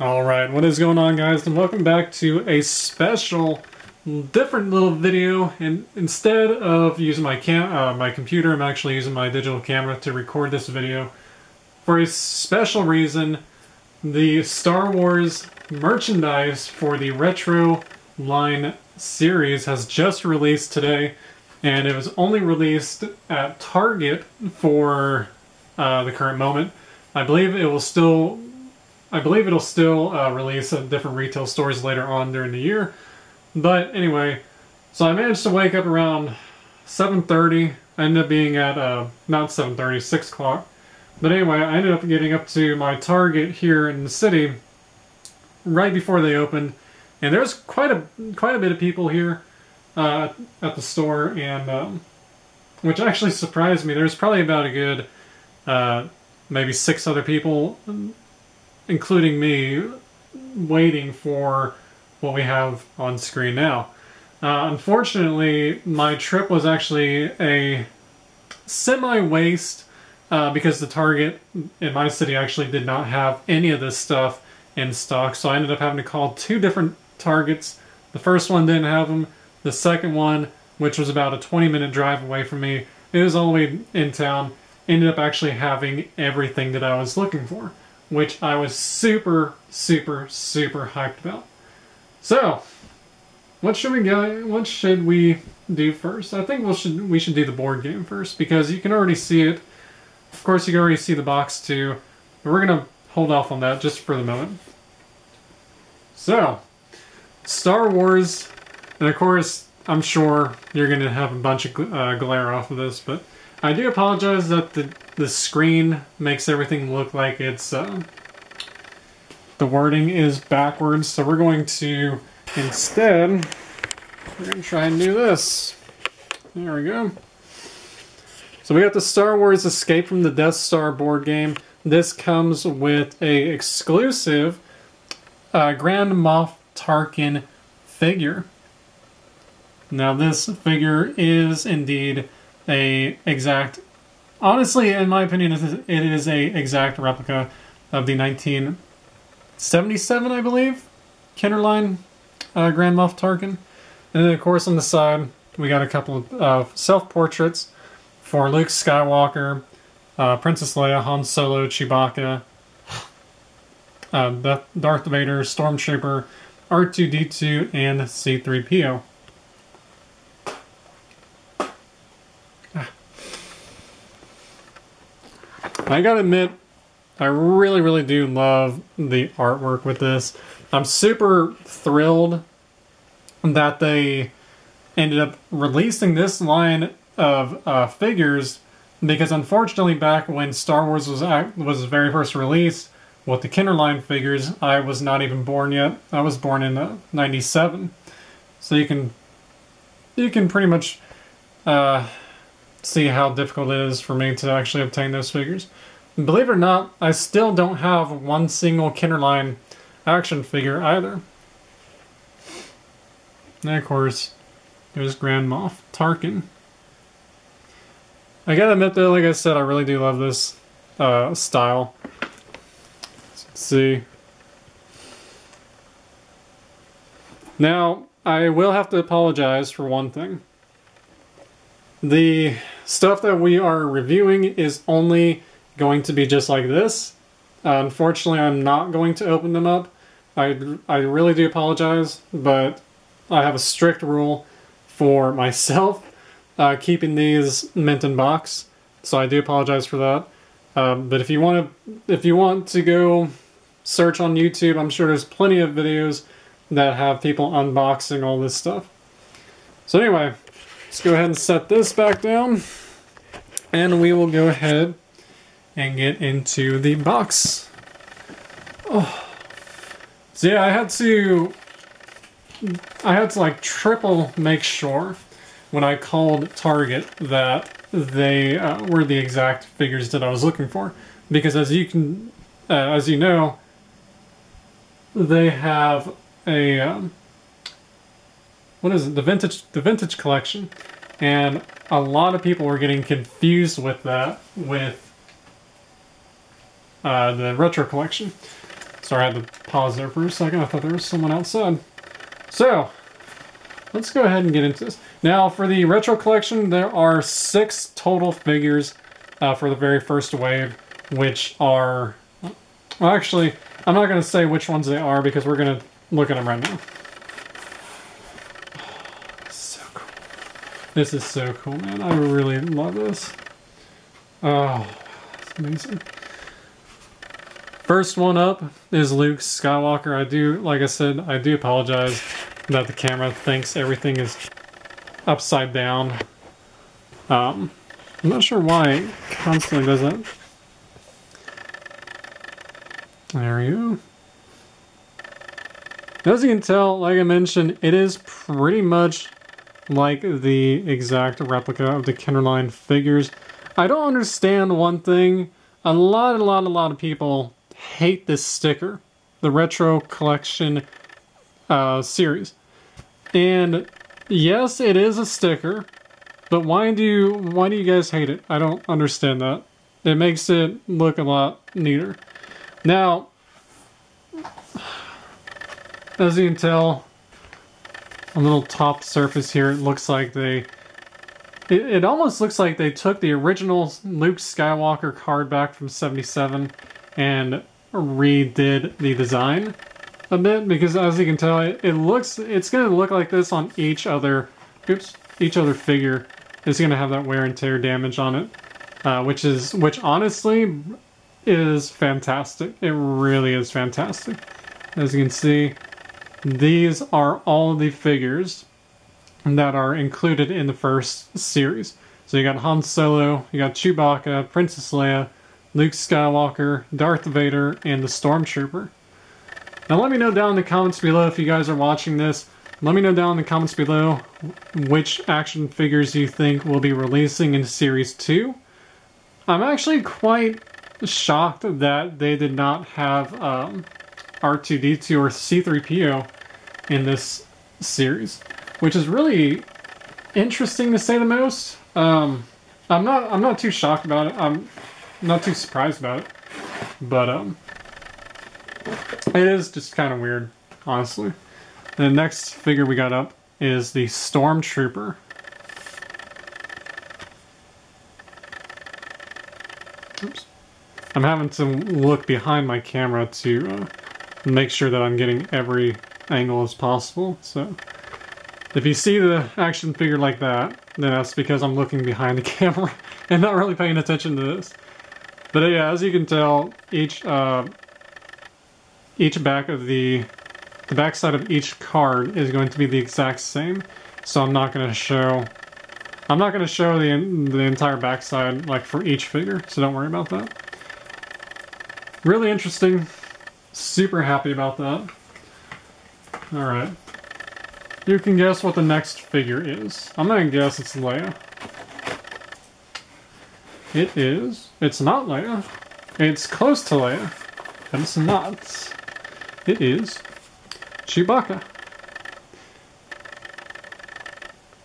Alright, what is going on, guys, and welcome back to a special, different little video. And instead of using my computer, I'm actually using my digital camera to record this video. For a special reason, the Star Wars merchandise for the Retro Line series has just released today, and it was only released at Target for the current moment. I believe it'll still release at different retail stores later on during the year. But anyway, so I managed to wake up around 7:30. I ended up being at, not 7:30, 6 o'clock. But anyway, I ended up getting up to my Target here in the city right before they opened. And there's quite a bit of people here at the store, and which actually surprised me. There's probably about a good maybe 6 other people, including me, waiting for what we have on screen now. Unfortunately, my trip was actually a semi-waste because the Target in my city actually did not have any of this stuff in stock, so I ended up having to call 2 different Targets. The first one didn't have them. The second one, which was about a 20-minute drive away from me, it was all the way in town, ended up actually having everything that I was looking for, which I was super hyped about. So, what should we do first? I think we should do the board game first, because you can already see it. Of course, you can already see the box too, but we're gonna hold off on that just for the moment. So, Star Wars, and of course, I'm sure you're gonna have a bunch of glare off of this, but I do apologize that the screen makes everything look like it's the wording is backwards. So we're going to instead try and do this. There we go. So we got the Star Wars Escape from the Death Star board game. This comes with a exclusive Grand Moff Tarkin figure. Now this figure is indeed honestly, in my opinion, it is a exact replica of the 1977, I believe, Kennerline Grand Moff Tarkin. And then, of course, on the side, we got a couple of self-portraits for Luke Skywalker, Princess Leia, Han Solo, Chewbacca, Darth Vader, Stormtrooper, R2-D2, and C-3PO. I gotta admit, I really do love the artwork with this. I'm super thrilled that they ended up releasing this line of figures, because unfortunately back when Star Wars was very first released with the Kennerline figures, I was not even born yet. I was born in '97, so you can pretty much see how difficult it is for me to actually obtain those figures. Believe it or not, I still don't have one single Kennerline action figure either. And of course, there's Grand Moff Tarkin. I gotta admit though, like I said, I really do love this style. Let's see. Now, I will have to apologize for one thing. The stuff that we are reviewing is only going to be just like this. Unfortunately, I'm not going to open them up. I really do apologize, but I have a strict rule for myself keeping these mint in box, so I do apologize for that. But if you want to go search on YouTube, I'm sure there's plenty of videos that have people unboxing all this stuff. So anyway, let's go ahead and set this back down, and we will go ahead and get into the box. Oh. So yeah, I had to like triple make sure when I called Target that they were the exact figures that I was looking for, because as you know, they have a what is it? The vintage collection, and a lot of people were getting confused with that with the retro collection. Sorry, I had to pause there for a second. I thought there was someone outside. So, let's go ahead and get into this. Now, for the retro collection, there are 6 total figures for the very first wave, which are... Well, actually, I'm not going to say which ones they are because we're going to look at them right now. So cool. This is so cool, man. I really love this. Oh, it's amazing. First one up is Luke Skywalker. Like I said, I do apologize that the camera thinks everything is upside down. I'm not sure why it constantly does that. There you go. As you can tell, like I mentioned, it is pretty much like the exact replica of the Kennerline figures. I don't understand one thing. A lot of people hate this sticker, the Retro Collection series. And yes, it is a sticker, but why do you guys hate it? I don't understand that. It makes it look a lot neater. Now, as you can tell, a little top surface here, it looks like it almost looks like they took the original Luke Skywalker card back from ’77 and redid the design a bit, because as you can tell, it's going to look like this on each other figure. It's going to have that wear and tear damage on it, which honestly is fantastic. It really is fantastic. As you can see, these are all of the figures that are included in the first series. So you got Han Solo, you got Chewbacca, Princess Leia, Luke Skywalker, Darth Vader, and the Stormtrooper. Now let me know down in the comments below if you guys are watching this. Let me know down in the comments below which action figures you think will be releasing in Series 2. I'm actually quite shocked that they did not have R2-D2 or C-3PO in this series, which is really interesting to say the most. I'm not too shocked about it. I'm not too surprised about it, but it is just kind of weird, honestly. The next figure we got up is the Stormtrooper. Oops. I'm having to look behind my camera to make sure that I'm getting every angle as possible. So if you see the action figure like that, then that's because I'm looking behind the camera and not really paying attention to this. But yeah, as you can tell, each back of the backside of each card is going to be the exact same. So I'm not going to show the entire backside like for each figure. So don't worry about that. Really interesting. Super happy about that. Alright. You can guess what the next figure is. I'm gonna guess it's Leia. It is. It's not Leia. It's close to Leia, but it's not. It is Chewbacca.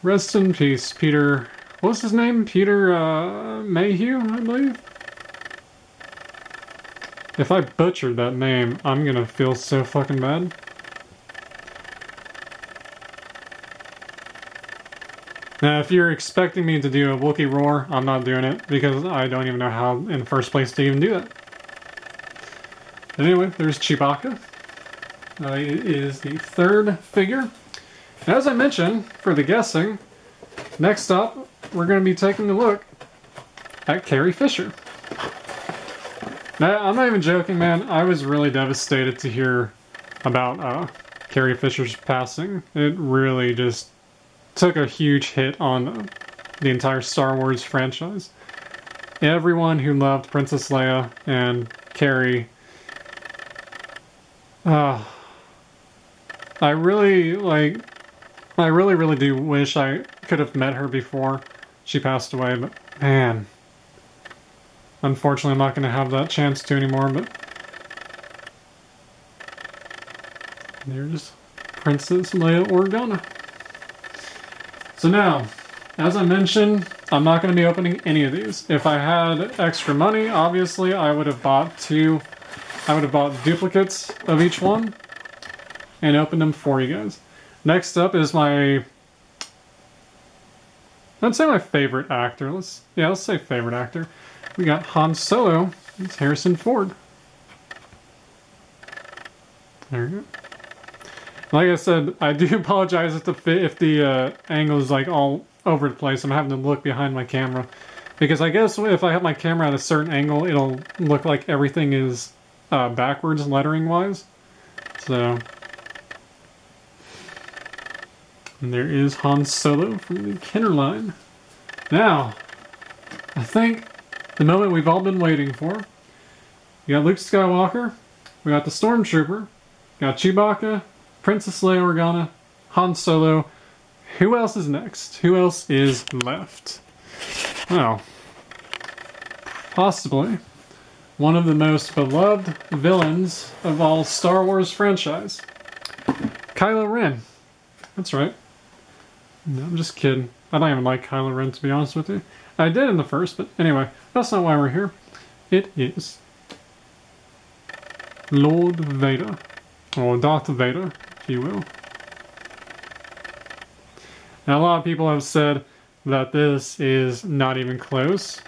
Rest in peace, Peter. What's his name? Peter Mayhew, I believe. If I butchered that name, I'm gonna feel so fucking bad. Now, if you're expecting me to do a Wookiee roar, I'm not doing it, because I don't even know how in the first place to even do that. But anyway, there's Chewbacca. It is the third figure. And as I mentioned, for the guessing, next up, we're going to be taking a look at Carrie Fisher. Now, I'm not even joking, man. I was really devastated to hear about Carrie Fisher's passing. It really just took a huge hit on the entire Star Wars franchise. Everyone who loved Princess Leia and Carrie, I really do wish I could have met her before she passed away, but man, unfortunately I'm not going to have that chance to anymore. But there's Princess Leia Organa. So now, as I mentioned, I'm not going to be opening any of these. If I had extra money, obviously, I would have bought 2 I would have bought duplicates of each one and opened them for you guys. Next up is I'd say my favorite actor. Let's say favorite actor. We got Han Solo. It's Harrison Ford. There we go. Like I said, I do apologize if the angle is like all over the place. I'm having to look behind my camera. Because I guess if I have my camera at a certain angle, it'll look like everything is backwards lettering-wise. So... And there is Han Solo from the Kenner line. Now, I think the moment we've all been waiting for. We got Luke Skywalker, we got the Stormtrooper, we got Chewbacca, Princess Leia Organa, Han Solo. Who else is next? Who else is left? Well, possibly one of the most beloved villains of all Star Wars franchise. Kylo Ren. That's right. No, I'm just kidding. I don't even like Kylo Ren, to be honest with you. I did in the first, but anyway, that's not why we're here. It is Lord Vader. Or Darth Vader, if you will. Now, a lot of people have said that this is not even close.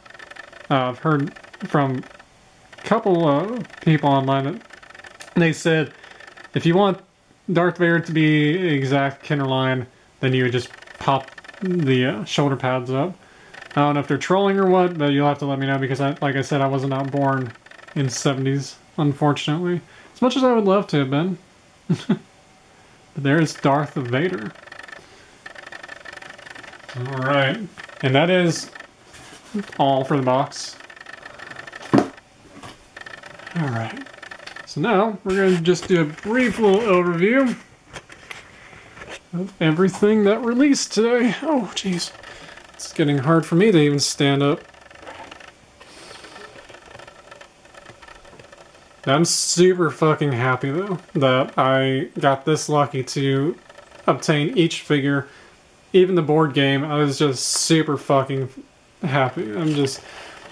I've heard from a couple of people online that they said if you want Darth Vader to be exact Kenner line, then you would just pop the shoulder pads up. I don't know if they're trolling or what, but you'll have to let me know because, like I said, I wasn't not born in the 70s, unfortunately. As much as I would love to have been. But there's Darth Vader. Alright. And that is all for the box. Alright. So now, we're going to just do a brief little overview of everything that released today. Oh, jeez. It's getting hard for me to even stand up. I'm super fucking happy, though, that I got this lucky to obtain each figure. Even the board game, I was just super fucking happy.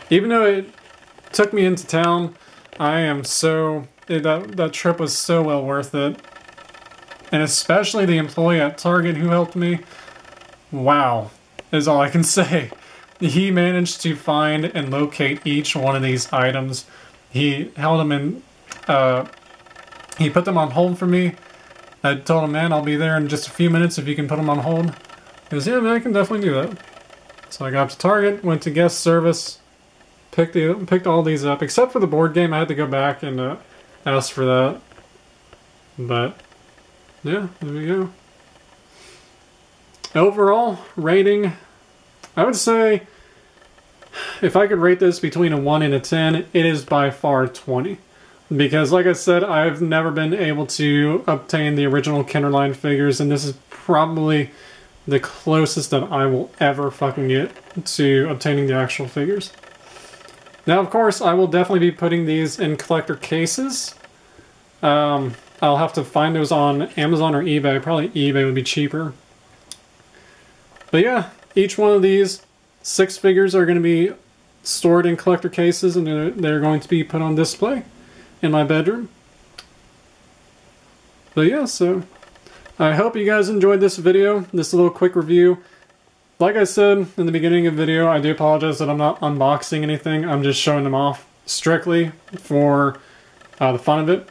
Even though it took me into town, I am so... That trip was so well worth it. And especially the employee at Target who helped me. Wow, is all I can say. He managed to find and locate each one of these items. He held them in, he put them on hold for me. I told him, man, I'll be there in just a few minutes if you can put them on hold. He goes, yeah, man, I can definitely do that. So I got to Target, went to guest service, picked all these up, except for the board game. I had to go back and ask for that. But, yeah, there we go. Overall rating, I would say if I could rate this between a 1 and a 10, it is by far 20. Because like I said, I've never been able to obtain the original Kenner line figures, and this is probably the closest that I will ever fucking get to obtaining the actual figures. Now, of course, I will definitely be putting these in collector cases. I'll have to find those on Amazon or eBay. Probably eBay would be cheaper. But yeah, each one of these 6 figures are going to be stored in collector cases, and they're going to be put on display in my bedroom. But yeah, so I hope you guys enjoyed this video, this little quick review. Like I said in the beginning of the video, I do apologize that I'm not unboxing anything. I'm just showing them off strictly for the fun of it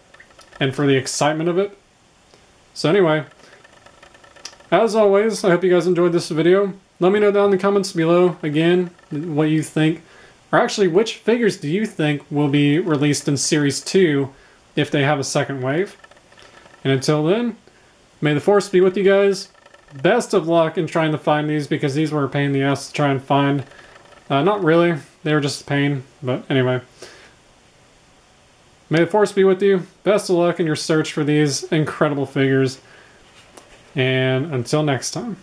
and for the excitement of it. So anyway, as always, I hope you guys enjoyed this video. Let me know down in the comments below, again, what you think. Or actually, which figures do you think will be released in Series 2 if they have a second wave? And until then, may the Force be with you guys. Best of luck in trying to find these, because these were a pain in the ass to try and find. Not really. They were just a pain. But anyway. May the Force be with you. Best of luck in your search for these incredible figures. And until next time.